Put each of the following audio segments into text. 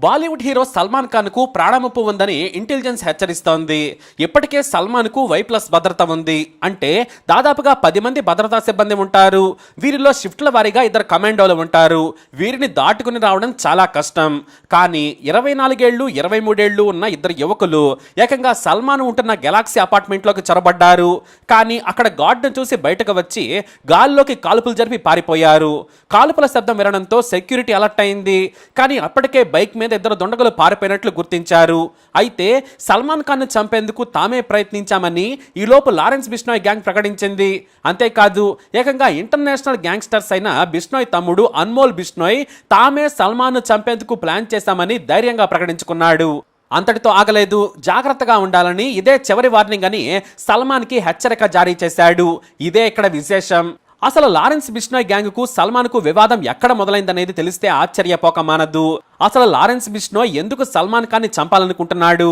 Bollywood hero Salman Khan కు ప్రాణముప్పు ఉందని intelligence హెచ్చరిస్తోంది. ఇప్పటికే సల్మాన్ కు Y+ భద్రత ఉంది. అంటే దాదాపుగా 10 మంది భద్రతా సిబ్బంది ఉంటారు. వీరిలో షిఫ్ట్ల వారీగా 2 కమాండోలు ఉంటారు. వీరిని దాటుకుని రావడం చాలా కష్టం. కానీ 24 ఏళ్లు 23 ఏళ్లు ఉన్న 2 యువకులు ఏకంగా సల్మాన్ ఉంటున్న గెలాక్సీ అపార్ట్మెంట్లోకి చొరబడ్డారు. కానీ అక్కడ గార్డును చూసి బయటకు వచ్చి గాల్లోకి కాల్పులు జరిపి పారిపోయారు. కాల్పుల శబ్దం వినడంతో సెక్యూరిటీ అలర్ట్ అయింది. కానీ అప్పటికే బైక్ మీద 2 దుండగులు పారిపోయినట్లు గుర్తించారు. అయితే సల్మాన్ ఖాన్ ను చంపేందుకు తామే ప్రయత్నించామని ఈలోపు లారెన్స్ బిష్నోయ్ గ్యాంగ్ ప్రకటించింది. అంతేకాదు ఏకంగా ఇంటర్నేషనల్ గ్యాంగ్స్టర్స్ అయిన బిష్నోయ్ తమ్ముడు అన్మోల్ బిష్నోయ్ తామే సల్మాన్ ను చంపేందుకు ప్లాన్ చేశామని ధైర్యంగా ప్రకటించుకున్నాడు. అంతటితో ఆగలేదు. జాగ్రత్తగా ఉండాలని ఇదే చివరి వార్నింగ్ అని సల్మాన్ కి హెచ్చరిక జారీ చేశాడు. ఇదే ఇక్కడ విశేషం. అసలు లారెన్స్ బిష్నోయ్ గ్యాంగ్ కు సల్మాన్ కు వివాదం ఎక్కడ మొదలైందనేది తెలిస్తే ఆశ్చర్యపోక మానదు. అసలు లారెన్స్ బిష్నోయ్ ఎందుకు సల్మాన్ ఖాన్ ని చంపాలనుకుంటున్నాడు?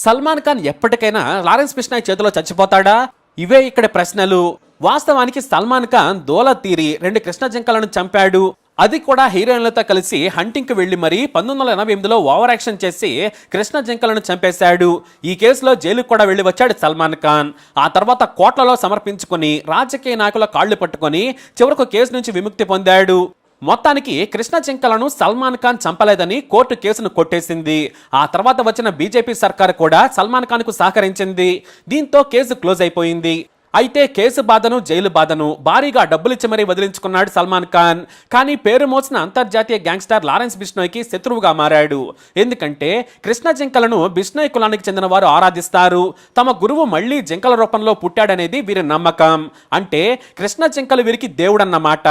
సల్మాన్ ఖాన్ ఎప్పటికైనా లారెన్స్ బిష్నోయ్ చేతిలో చచ్చిపోతాడా? ఇవే ఇక్కడ ప్రశ్నలు. వాస్తవానికి సల్మాన్ ఖాన్ దోలా తీరి 2 కృష్ణ జింకలను చంపాడు. అది కూడా హీరోయిన్లతో కలిసి హంటింగ్కి వెళ్లి మరి 1988లో ఓవర్ యాక్షన్ చేసి కృష్ణ జింకలను చంపేశాడు. ఈ కేసులో జైలుకు కూడా వెళ్లి వచ్చాడు సల్మాన్ ఖాన్. ఆ తర్వాత కోట్లలో సమర్పించుకుని రాజకీయ నాయకుల కాళ్లు పట్టుకొని చివరకు కేసు నుంచి విముక్తి పొందాడు. మొత్తానికి కృష్ణ జింకలను సల్మాన్ ఖాన్ చంపలేదని కోర్టు కేసును కొట్టేసింది. ఆ తర్వాత వచ్చిన బీజేపీ సర్కారు కూడా సల్మాన్ ఖాన్ కు సహకరించింది. దీంతో కేసు క్లోజ్ అయిపోయింది. అయితే కేసు బాధను జైలు బాధను భారీగా డబ్బులిచ్చి మరీ వదిలించుకున్నాడు సల్మాన్ ఖాన్. కానీ పేరు మోసిన అంతర్జాతీయ గ్యాంగ్స్టర్ లారెన్స్ బిష్నోయ్కి శత్రువుగా మారాడు. ఎందుకంటే కృష్ణ జింకలను బిష్నోయ్ కులానికి చెందిన వారు ఆరాధిస్తారు. తమ గురువు మళ్లీ జింకల రూపంలో పుట్టాడనేది వీరి నమ్మకం. అంటే కృష్ణ జింకలు వీరికి దేవుడన్నమాట.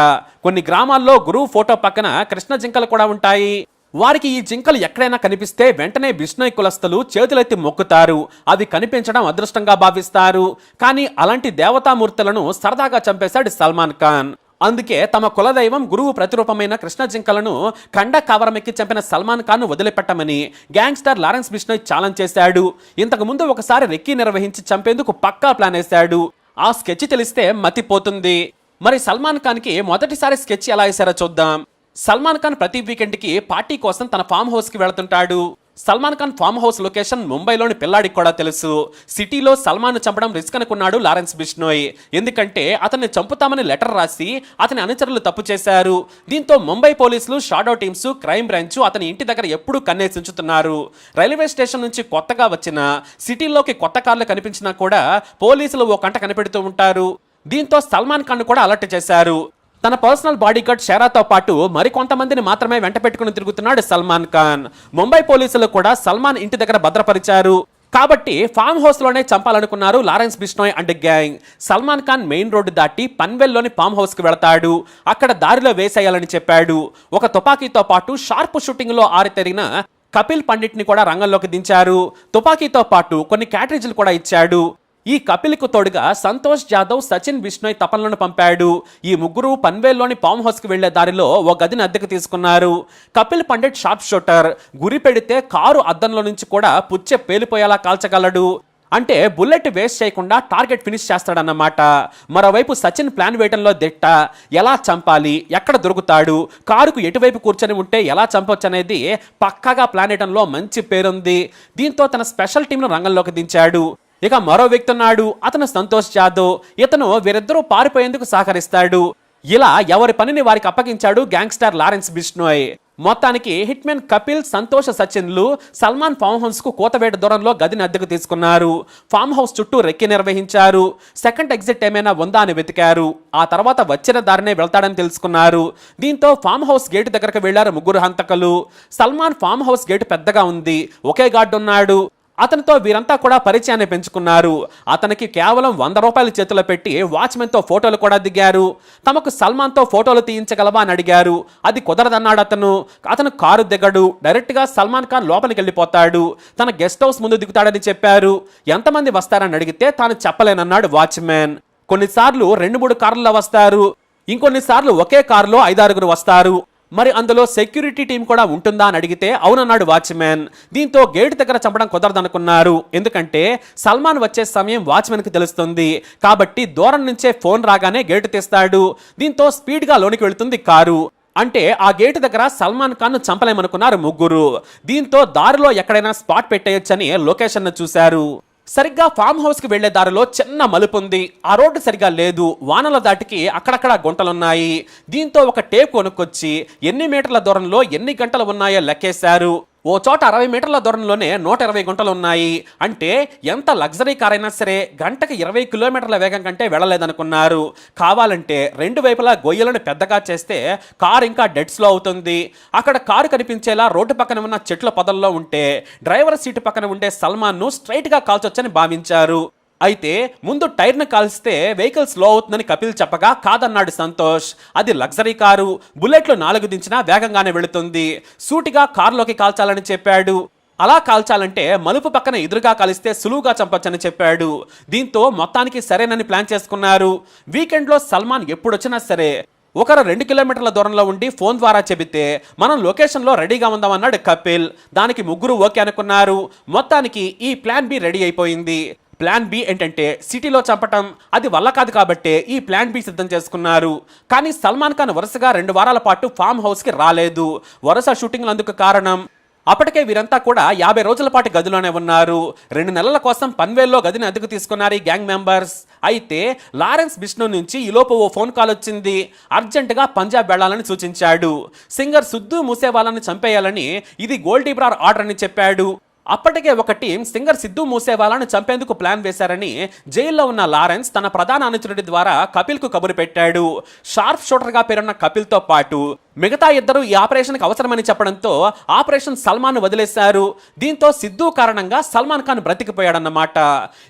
కొన్ని గ్రామాల్లో గురువు ఫోటో పక్కన కృష్ణ జింకలు కూడా ఉంటాయి. వారికి ఈ జింకలు ఎక్కడైనా కనిపిస్తే వెంటనే బిష్నోయ్ కులస్తులు చేతులెత్తి మొక్కుతారు. అవి కనిపించడం అదృష్టంగా భావిస్తారు. కానీ అలాంటి దేవతామూర్తులను సరదాగా చంపేశాడు సల్మాన్ ఖాన్. అందుకే తమ కులదైవం గురువు ప్రతిరూపమైన కృష్ణ జింకలను కండ కవరమెక్కి చంపిన సల్మాన్ ఖాన్ వదిలిపెట్టమని గ్యాంగ్స్టర్ లారెన్స్ బిష్నోయ్ ఛాలెంజ్ చేశాడు. ఇంతకు ముందు ఒకసారి రెక్కీ నిర్వహించి చంపేందుకు పక్కా ప్లాన్ వేశాడు. ఆ స్కెచ్ తెలిస్తే మతిపోతుంది. మరి సల్మాన్ ఖాన్ కి మొదటిసారి స్కెచ్ ఎలా వేశారో చూద్దాం. సల్మాన్ ఖాన్ ప్రతి వీకెండ్కి పార్టీ కోసం తన ఫామ్ హౌస్కి వెళుతుంటాడు. Salman Khan farm house location ముంబైలోని పిల్లాడికి కూడా తెలుసు. సిటీలో సల్మాన్ చంపడం రిస్క్ అనుకున్నాడు లారెన్స్ బిష్నోయ్. ఎందుకంటే అతన్ని చంపుతామని లెటర్ రాసి అతని అనుచరులు తప్పు చేశారు. దీంతో ముంబై పోలీసులు, షాడో టీమ్స్, క్రైమ్ బ్రాంచ్ అతని ఇంటి దగ్గర ఎప్పుడూ కన్నేసి ఉంచుతున్నారు. రైల్వే స్టేషన్ నుంచి కొత్తగా వచ్చిన సిటీలోకి కొత్త కార్లు కనిపించినా కూడా పోలీసులు ఓ కంట కనిపెడుతూ ఉంటారు. దీంతో సల్మాన్ ఖాన్ కూడా అలర్ట్ చేశారు. తన పర్సనల్ బాడీగార్డ్ షేరాతో పాటు మరికొంతమందిని మాత్రమే వెంట పెట్టుకుని తిరుగుతున్నాడు సల్మాన్ ఖాన్. ముంబై పోలీసులు కూడా సల్మాన్ ఇంటి దగ్గర భద్రపరిచారు. కాబట్టి ఫామ్ హౌస్ లోనే చంపాలనుకున్నారు Lawrence Bishnoi and gang. Salman Khan main road దాటి పన్వెల్లోని ఫామ్ హౌస్ కి వెళతాడు. అక్కడ దారిలో వేసేయాలని చెప్పాడు. ఒక తుపాకీతో పాటు షార్ప్ షూటింగ్ లో ఆరితెరిగిన కపిల్ పండిట్ ని కూడా రంగంలోకి దించారు. తుపాకీతో పాటు కొన్ని క్యాట్రిడ్జ్లు కూడా ఇచ్చాడు. ఈ కపిల్కు తోడుగా సంతోష్ జాదవ్, సచిన్ బిష్నోయ్ తపన్లను పంపాడు. ఈ ముగ్గురు పన్వేల్లోని ఫామ్ హౌస్ కి వెళ్లే దారిలో ఓ గదిని అద్దెకు తీసుకున్నారు. Kapil Pandit sharp shooter. గురి పెడితే కారు అద్దంలో నుంచి కూడా పుచ్చే పేలిపోయేలా కాల్చగలడు. అంటే బుల్లెట్ వేస్ట్ చేయకుండా టార్గెట్ ఫినిష్ చేస్తాడన్నమాట. మరోవైపు సచిన్ ప్లాన్ వేయడంలో దిట్ట. ఎలా చంపాలి, ఎక్కడ దొరుకుతాడు, కారుకు ఎటువైపు కూర్చొని ఉంటే ఎలా చంపొచ్చు అనేది పక్కాగా ప్లాన్ వేయడంలో మంచి పేరుంది. దీంతో తన స్పెషల్ టీంను రంగంలోకి దించాడు. ఇక మరో వ్యక్తి ఉన్నాడు. అతను సంతోష్ జాదవ్. ఇతను వీరిద్దరూ పారిపోయేందుకు సహకరిస్తాడు. ఇలా ఎవరి పనిని వారికి అప్పగించాడు గ్యాంగ్స్టర్ లారెన్స్ బిష్నోయ్. మొత్తానికి హిట్ మెన్ కపిల్, సంతోష్, సచిన్లు సల్మాన్ ఫామ్ హౌస్ కు కోతవేట దూరంలో గదిని అద్దెకు తీసుకున్నారు. ఫామ్ హౌస్ చుట్టూ రెక్కి నిర్వహించారు. సెకండ్ ఎగ్జిట్ ఏమైనా ఉందా అని వెతికారు. ఆ తర్వాత వచ్చిన దారినే వెళ్తాడని తెలుసుకున్నారు. దీంతో ఫామ్ హౌస్ గేటు దగ్గరకు వెళ్లారు ముగ్గురు హంతకులు. సల్మాన్ ఫామ్ హౌస్ గేటు పెద్దగా ఉంది. ఒకే గార్డు ఉన్నాడు. అతనితో వీరంతా కూడా పరిచయాన్ని పెంచుకున్నారు. అతనికి కేవలం 100 రూపాయలు చేతిలో పెట్టి వాచ్మెన్తో ఫోటోలు కూడా దిగారు. తమకు సల్మాన్తో ఫోటోలు తీయించగలవా అని అడిగారు. అది కుదరదన్నాడు అతను కారు దిగడు. డైరెక్ట్గా సల్మాన్ ఖాన్ లోపలికి వెళ్ళిపోతాడు. తన గెస్ట్ హౌస్ ముందు దిగుతాడని చెప్పారు. ఎంతమంది వస్తారని అడిగితే తాను చెప్పలేనన్నాడు వాచ్మెన్. కొన్నిసార్లు 2-3 కార్లలో వస్తారు. ఇంకొన్నిసార్లు ఒకే కారులో 5-6 వస్తారు. మరి అందులో సెక్యూరిటీ టీం కూడా ఉంటుందా అని అడిగితే అవునన్నాడు వాచ్మెన్. దీంతో గేట్ దగ్గర చంపడం కుదరదనుకున్నారు. ఎందుకంటే సల్మాన్ వచ్చే సమయం వాచ్మెన్ కి తెలుస్తుంది. కాబట్టి దూరం నుంచే ఫోన్ రాగానే గేటు తీస్తాడు. దీంతో స్పీడ్ గా లోనికి వెళ్తుంది కారు. అంటే ఆ గేటు దగ్గర సల్మాన్ ఖాన్ చంపలేమనుకున్నారు ముగ్గురు. దీంతో దారిలో ఎక్కడైనా స్పాట్ పెట్టేయొచ్చని లొకేషన్ చూశారు. సరిగ్గా ఫామ్ హౌస్ కి వెళ్లే దారిలో చిన్న మలుపు ఉంది. ఆ రోడ్డు సరిగా లేదు. వానల దాటికి అక్కడక్కడ గుంటలున్నాయి. దీంతో ఒక టేప్ కొనుక్కొచ్చి ఎన్ని మీటర్ల దూరంలో ఎన్ని గంటలు ఉన్నాయో లెక్కేశారు. ఓ చోట 60 మీటర్ల దూరంలోనే 120 గుంటలు ఉన్నాయి. అంటే ఎంత లగ్జరీ కార్ అయినా సరే గంటకి 20 కిలోమీటర్ల వేగం కంటే వెళ్ళలేదనుకున్నారు. కావాలంటే రెండు వైపులా గొయ్యలను పెద్దగా చేస్తే కారు ఇంకా డెడ్ స్లో అవుతుంది. అక్కడ కారు కనిపించేలా రోడ్డు పక్కన ఉన్న చెట్ల పొదల్లో ఉంటే డ్రైవర్ సీటు పక్కన ఉండే సల్మాన్ను స్ట్రైట్గా కాల్చొచ్చని భావించారు. అయితే ముందు టైర్ను కాల్స్తే వెహికల్ స్లో అవుతుందని కపిల్ చెప్పగా కాదన్నాడు సంతోష్. అది లగ్జరీ కారు, బుల్లెట్లు 4 దించినా వేగంగానే వెళుతుంది. సూటిగా కారులోకి కాల్చాలని చెప్పాడు. అలా కాల్చాలంటే మలుపు పక్కన ఎదురుగా కలిస్తే సులువుగా చంపొచ్చని చెప్పాడు. దీంతో మొత్తానికి సరేనని ప్లాన్ చేసుకున్నారు. వీకెండ్లో సల్మాన్ ఎప్పుడొచ్చినా సరే ఒకరు 2 కిలోమీటర్ల దూరంలో ఉండి ఫోన్ ద్వారా చెబితే మనం లొకేషన్లో రెడీగా ఉందామన్నాడు కపిల్. దానికి ముగ్గురు ఓకే అనుకున్నారు. మొత్తానికి ఈ ప్లాన్ బి రెడీ అయిపోయింది. ప్లాన్ బి ఏంటంటే సిటీలో చంపటం. అది వల్ల కాదు కాబట్టి ఈ ప్లాన్ బి సిద్ధం చేసుకున్నారు. కానీ సల్మాన్ ఖాన్ వరుసగా 2 వారాల పాటు ఫామ్ హౌస్కి రాలేదు. వరుస షూటింగ్లు అందుకు కారణం. అప్పటికే వీరంతా కూడా 50 రోజుల పాటు గదిలోనే ఉన్నారు. 2 నెలల కోసం పన్వేల్లో గదిని అద్దెకు తీసుకున్నారు ఈ గ్యాంగ్ మెంబర్స్. అయితే లారెన్స్ బిష్ణు నుంచి ఈలోపు ఓ ఫోన్ కాల్ వచ్చింది. అర్జెంటుగా పంజాబ్ వెళ్లాలని సూచించాడు. సింగర్ సిద్ధూ మూసేవాళ్ళని చంపేయాలని ఇది గోల్డీబ్రార్ ఆర్డర్ అని చెప్పాడు. అప్పటికే ఒక టీం సింగర్ సిద్ధూ మూసేవాళ్ళను చంపేందుకు ప్లాన్ వేశారని జైల్లో ఉన్న లారెన్స్ తన ప్రధాన అనుచరుడి ద్వారా కపిల్కు కబురు పెట్టాడు. షార్ప్ షూటర్గా పేరున్న కపిల్తో పాటు మిగతా ఇద్దరు ఈ ఆపరేషన్కి అవసరమని చెప్పడంతో ఆపరేషన్ సల్మాన్ వదిలేశారు. దీంతో సిద్ధూ కారణంగా సల్మాన్ ఖాన్ బ్రతికిపోయాడన్నమాట.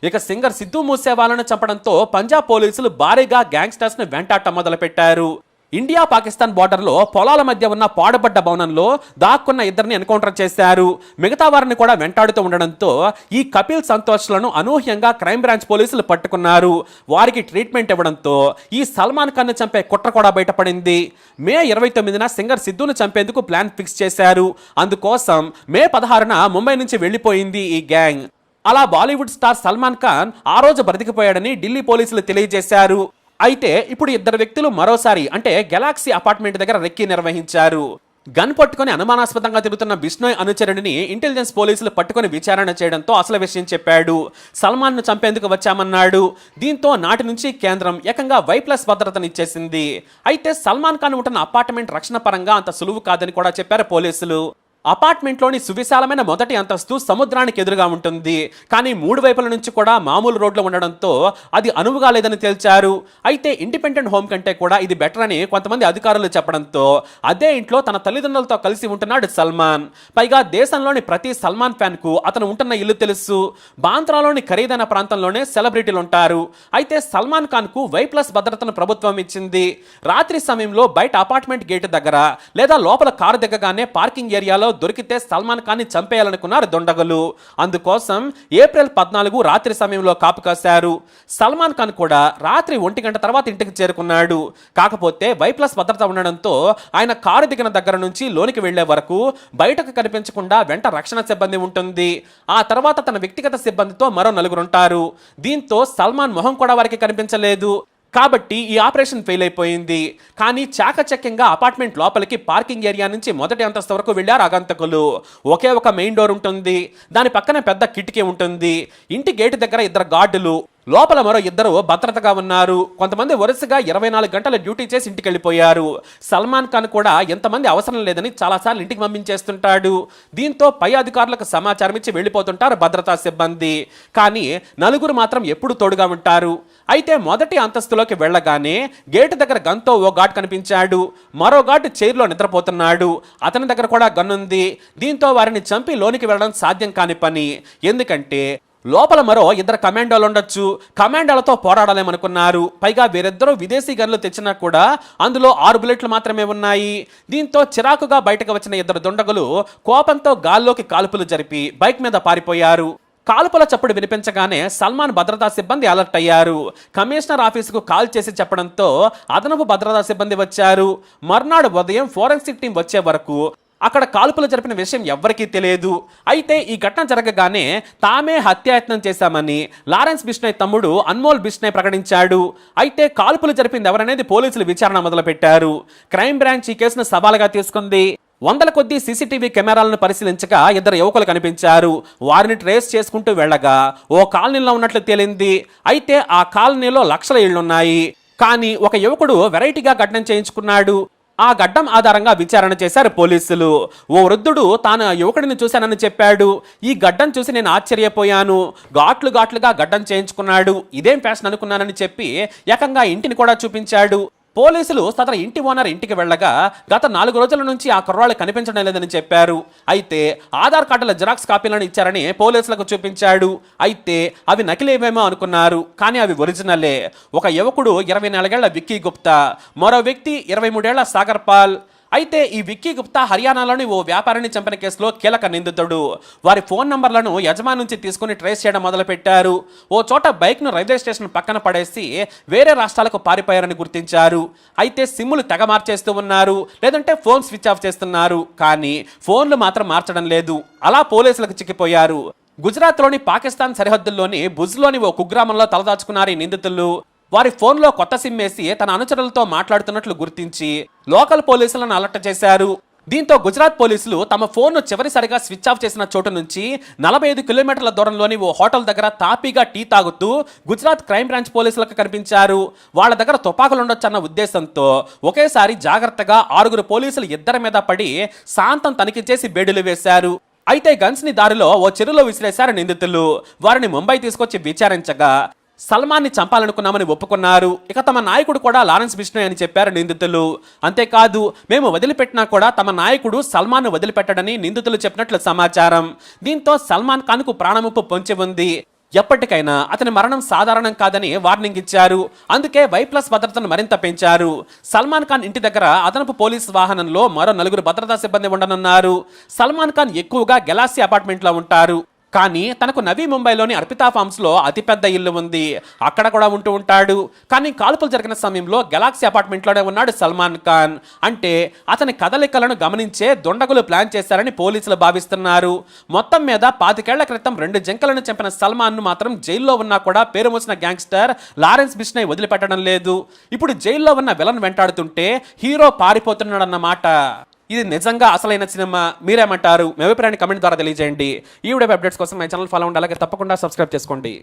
ఇక సింగర్ సిద్ధూ మూసేవాళ్ళను చంపడంతో పంజాబ్ పోలీసులు భారీగా గ్యాంగ్స్టర్స్ను వెంటాడటం మొదలుపెట్టారు. ఇండియా పాకిస్తాన్ బార్డర్లో పొలాల మధ్య ఉన్న పాడుబడ్డ భవనంలో దాక్కున్న ఇద్దరిని ఎన్కౌంటర్ చేశారు. మిగతా వారిని కూడా వెంటాడుతూ ఉండడంతో ఈ కపిల్ సంతోష్లను అనూహ్యంగా క్రైమ్ బ్రాంచ్ పోలీసులు పట్టుకున్నారు. వారికి ట్రీట్మెంట్ ఇవ్వడంతో ఈ సల్మాన్ ఖాన్ చంపే కుట్ర కూడా బయటపడింది. మే 29న సింగర్ సిద్ధూను చంపేందుకు ప్లాన్ ఫిక్స్ చేశారు. అందుకోసం మే 16న ముంబై నుంచి వెళ్లిపోయింది ఈ గ్యాంగ్. అలా బాలీవుడ్ స్టార్ సల్మాన్ ఖాన్ ఆ రోజు బ్రతికిపోయాడని ఢిల్లీ పోలీసులు తెలియజేశారు. అయితే ఇప్పుడు ఇద్దరు వ్యక్తులు మరోసారి అంటే గెలాక్సీ అపార్ట్మెంట్ దగ్గర రెక్కీ నిర్వహించారు. గన్ పట్టుకుని అనుమానాస్పదంగా తిరుగుతున్న బిష్ణోయ్ అనుచరుడిని ఇంటెలిజెన్స్ పోలీసులు పట్టుకుని విచారణ చేయడంతో అసలు విషయం చెప్పాడు. సల్మాన్ను చంపేందుకు వచ్చామన్నాడు. దీంతో నాటి నుంచి కేంద్రం ఏకంగా Y+ భద్రతనిచ్చేసింది. అయితే సల్మాన్ ఖాన్ ఉంటున్న అపార్ట్మెంట్ రక్షణ పరంగా అంత సులువు కాదని కూడా చెప్పారు పోలీసులు. అపార్ట్మెంట్లోని సువిశాలమైన మొదటి అంతస్తు సముద్రానికి ఎదురుగా ఉంటుంది. కానీ 3 వైపుల నుంచి కూడా మామూలు రోడ్లు ఉండడంతో అది అనువుగా లేదని తేల్చారు. అయితే ఇండిపెండెంట్ హోమ్ కంటే కూడా ఇది బెటర్ అని కొంతమంది అధికారులు చెప్పడంతో అదే ఇంట్లో తన తల్లిదండ్రులతో కలిసి ఉంటున్నాడు సల్మాన్. పైగా దేశంలోని ప్రతి సల్మాన్ ఫ్యాన్కు అతను ఉంటున్న ఇల్లు తెలుసు. బాంద్రాలోని ఖరీదైన ప్రాంతంలోనే సెలబ్రిటీలు ఉంటారు. అయితే సల్మాన్ ఖాన్కు Y+ భద్రతను ప్రభుత్వం ఇచ్చింది. రాత్రి సమయంలో బయట అపార్ట్మెంట్ గేటు దగ్గర లేదా లోపల కారు దిగగానే పార్కింగ్ ఏరియాలో దొరికితే సల్మాన్ ఖాన్ ని చంపేయాలనుకున్నారు దొండగలు. అందుకోసం ఏప్రిల్ 14 రాత్రి సమయంలో కాపు కాశారు. సల్మాన్ ఖాన్ కూడా రాత్రి 1 గంట తర్వాత ఇంటికి చేరుకున్నాడు. కాకపోతే Y+ భద్రత ఉండడంతో ఆయన కారు దిగిన దగ్గర నుంచి లోనికి వెళ్లే వరకు బయటకు కనిపించకుండా వెంట రక్షణ సిబ్బంది ఉంటుంది. ఆ తర్వాత తన వ్యక్తిగత సిబ్బందితో మరో 4 ఉంటారు. దీంతో సల్మాన్ మొహం కూడా వారికి కనిపించలేదు. కాబట్టి ఈ ఆపరేషన్ ఫెయిల్ అయిపోయింది. కానీ చాకచక్యంగా అపార్ట్మెంట్ లోపలికి పార్కింగ్ ఏరియా నుంచి మొదటి అంతస్తు వరకు వెళ్ళారు ఆగంతకులు. ఒకే ఒక మెయిన్ డోర్ ఉంటుంది. దాని పక్కన పెద్ద కిటికీ ఉంటుంది. ఇంటి గేటు దగ్గర 2 గార్డులు, లోపల మరో 2 భద్రతగా ఉన్నారు. కొంతమంది వరుసగా 24 గంటల డ్యూటీ చేసి ఇంటికి వెళ్ళిపోయారు. సల్మాన్ ఖాన్ కూడా ఎంతమంది అవసరం లేదని చాలాసార్లు ఇంటికి పంపించేస్తుంటాడు. దీంతో పై అధికారులకు సమాచారం ఇచ్చి వెళ్ళిపోతుంటారు భద్రతా సిబ్బంది. కానీ 4 మాత్రం ఎప్పుడు తోడుగా ఉంటారు. అయితే మొదటి అంతస్తులోకి వెళ్ళగానే గేటు దగ్గర గన్తో ఓ గార్డ్ కనిపించాడు. మరో గార్డ్ చైర్లో నిద్రపోతున్నాడు. అతని దగ్గర కూడా గన్ ఉంది. దీంతో వారిని చంపి లోనికి వెళ్ళడం సాధ్యం కాని పని. ఎందుకంటే లోపల మరో 2 కమాండోలు ఉండొచ్చు. కమాండోలతో పోరాడలేమనుకున్నారు. పైగా వీరిద్దరూ విదేశీ గన్లు తెచ్చినా కూడా అందులో 6 బుల్లెట్లు మాత్రమే ఉన్నాయి. దీంతో చిరాకుగా బయటకు వచ్చిన 2 దుండగులు కోపంతో గాల్లోకి కాల్పులు జరిపి బైక్ మీద పారిపోయారు. కాల్పుల చప్పుడు వినిపించగానే సల్మాన్ భద్రతా సిబ్బంది అలర్ట్ అయ్యారు. కమిషనర్ ఆఫీసుకు కాల్ చేసి చెప్పడంతో అదనపు భద్రతా సిబ్బంది వచ్చారు. మర్నాడు ఉదయం ఫోరెన్సిక్ టీం వచ్చే వరకు అక్కడ కాల్పులు జరిపిన విషయం ఎవ్వరికీ తెలియదు. అయితే ఈ ఘటన జరగగానే తామే హత్యాయత్నం చేశామని లారెన్స్ బిష్నోయ్ తమ్ముడు అన్మోల్ బిష్నోయ్ ప్రకటించాడు. అయితే కాల్పులు జరిపింది ఎవరనేది పోలీసులు విచారణ మొదలుపెట్టారు. క్రైమ్ బ్రాంచ్ ఈ కేసును సవాలుగా తీసుకుంది. వందల కొద్దీ సీసీటీవీ కెమెరాలను పరిశీలించగా ఇద్దరు యువకులు కనిపించారు. వారిని ట్రేస్ చేసుకుంటూ వెళ్ళగా ఓ కాలనీలో ఉన్నట్లు తేలింది. అయితే ఆ కాలనీలో లక్షల ఇళ్లున్నాయి. కానీ ఒక యువకుడు వెరైటీగా గడ్డం చేయించుకున్నాడు. ఆ గడ్డం ఆధారంగా విచారణ చేశారు పోలీసులు. ఓ వృద్ధుడు తాను ఆ యువకుడిని చూశానని చెప్పాడు. ఈ గడ్డం చూసి నేను ఆశ్చర్యపోయాను. ఘాట్లుగా గడ్డం చేయించుకున్నాడు. ఇదేం ఫ్యాషన్ అనుకున్నానని చెప్పి ఏకంగా ఇంటిని కూడా చూపించాడు. పోలీసులు సదరు ఇంటి ఓనర్ ఇంటికి వెళ్ళగా గత 4 రోజుల నుంచి ఆ కుర్రాళ్ళు కనిపించడం లేదని చెప్పారు. అయితే ఆధార్ కార్డుల జిరాక్స్ కాపీలను ఇచ్చారని పోలీసులకు చూపించాడు. అయితే అవి నకిలీవేమో అనుకున్నారు. కానీ అవి ఒరిజినలే. ఒక యువకుడు 24 ఏళ్ల విక్కీ గుప్తా, మరో వ్యక్తి 23 ఏళ్ల సాగర్ పాల్. అయితే ఈ విక్కీ గుప్తా హర్యానాలోని ఓ వ్యాపారిని చంపిన కేసులో కీలక నిందితుడు. వారి ఫోన్ నంబర్లను యజమాని నుంచి తీసుకుని ట్రేస్ చేయడం మొదలుపెట్టారు. ఓ చోట బైక్ను రైల్వే స్టేషన్ పక్కన పడేసి వేరే రాష్ట్రాలకు పారిపోయారని గుర్తించారు. అయితే సిమ్ములు తెగ మార్చేస్తూ ఉన్నారు, లేదంటే ఫోన్ స్విచ్ ఆఫ్ చేస్తున్నారు. కానీ ఫోన్లు మాత్రం మార్చడం లేదు. అలా పోలీసులకు చిక్కిపోయారు. గుజరాత్లోని పాకిస్తాన్ సరిహద్దుల్లోని భుజ్లోని ఓ కుగ్రామంలో తలదాచుకున్నారు ఈ నిందితులు. వారి ఫోన్లో కొత్త సిమ్ వేసి తన అనుచరులతో మాట్లాడుతున్నట్లు గుర్తించి లోకల్ పోలీసులను అలర్ట్ చేశారు. దీంతో గుజరాత్ పోలీసులు తమ ఫోన్ను చివరిసారిగా స్విచ్ ఆఫ్ చేసిన చోటు నుంచి 45 కిలోమీటర్ల దూరంలోని ఓ హోటల్ దగ్గర తాపీగా టీ తాగుతూ గుజరాత్ క్రైమ్ బ్రాంచ్ పోలీసులకు కనిపించారు. వాళ్ళ దగ్గర తుపాకులు ఉండొచ్చన్న ఉద్దేశంతో ఒకేసారి జాగ్రత్తగా 6 పోలీసులు ఇద్దరి మీద పడి శాంతం తనిఖీ చేసి బేడులు వేశారు. అయితే గన్స్ ని దారిలో ఓ చెరువులో విసిరేశారు నిందితులు. వారిని ముంబై తీసుకొచ్చి విచారించగా సల్మాన్ని చంపాలనుకున్నామని ఒప్పుకున్నారు. ఇక తమ నాయకుడు కూడా లారెన్స్ బిష్నోయ్ అని చెప్పారు నిందితులు. అంతేకాదు మేము వదిలిపెట్టినా కూడా తమ నాయకుడు సల్మాన్ను వదిలిపెట్టడని నిందితులు చెప్పినట్లు సమాచారం. దీంతో సల్మాన్ ఖాన్కు ప్రాణముప్పు పొంచి ఉంది. ఎప్పటికైనా అతని మరణం సాధారణం కాదని వార్నింగ్ ఇచ్చారు. అందుకే Y+ భద్రతను మరింత పెంచారు. సల్మాన్ ఖాన్ ఇంటి దగ్గర అదనపు పోలీస్ వాహనంలో మరో 4 భద్రతా సిబ్బంది ఉండనున్నారు. సల్మాన్ ఖాన్ ఎక్కువగా గెలాక్సీ అపార్ట్మెంట్లో ఉంటారు. కానీ తనకు నవీ ముంబైలోని అర్పితా ఫార్మ్స్ లో అతిపెద్ద ఇల్లు ఉంది. అక్కడ కూడా ఉంటూ ఉంటాడు. కానీ కాల్పులు జరిగిన సమయంలో గెలాక్సీ అపార్ట్మెంట్లోనే ఉన్నాడు సల్మాన్ ఖాన్. అంటే అతని కదలికలను గమనించే దుండగులు ప్లాన్ చేశారని పోలీసులు భావిస్తున్నారు. మొత్తం మీద 25 ఏళ్ల క్రితం 2 జింకలను చంపిన సల్మాన్ ను మాత్రం జైల్లో ఉన్నా కూడా పేరు మోసిన గ్యాంగ్స్టర్ లారెన్స్ బిష్నోయ్ వదిలిపెట్టడం లేదు. ఇప్పుడు జైల్లో ఉన్న విలన్ వెంటాడుతుంటే హీరో పారిపోతున్నాడన్నమాట. ఇది నిజంగా అసలైన సినిమా. మీరేమంటారు? మీ అభిప్రాయాన్ని కమెంట్ ద్వారా తెలియజేయండి. ఈ వీడియో అప్డేట్స్ కోసం మై ఛానల్ ఫాలో అవ్వండి. అలాగే తప్పకుండా సబ్స్క్రైబ్ చేసుకోండి.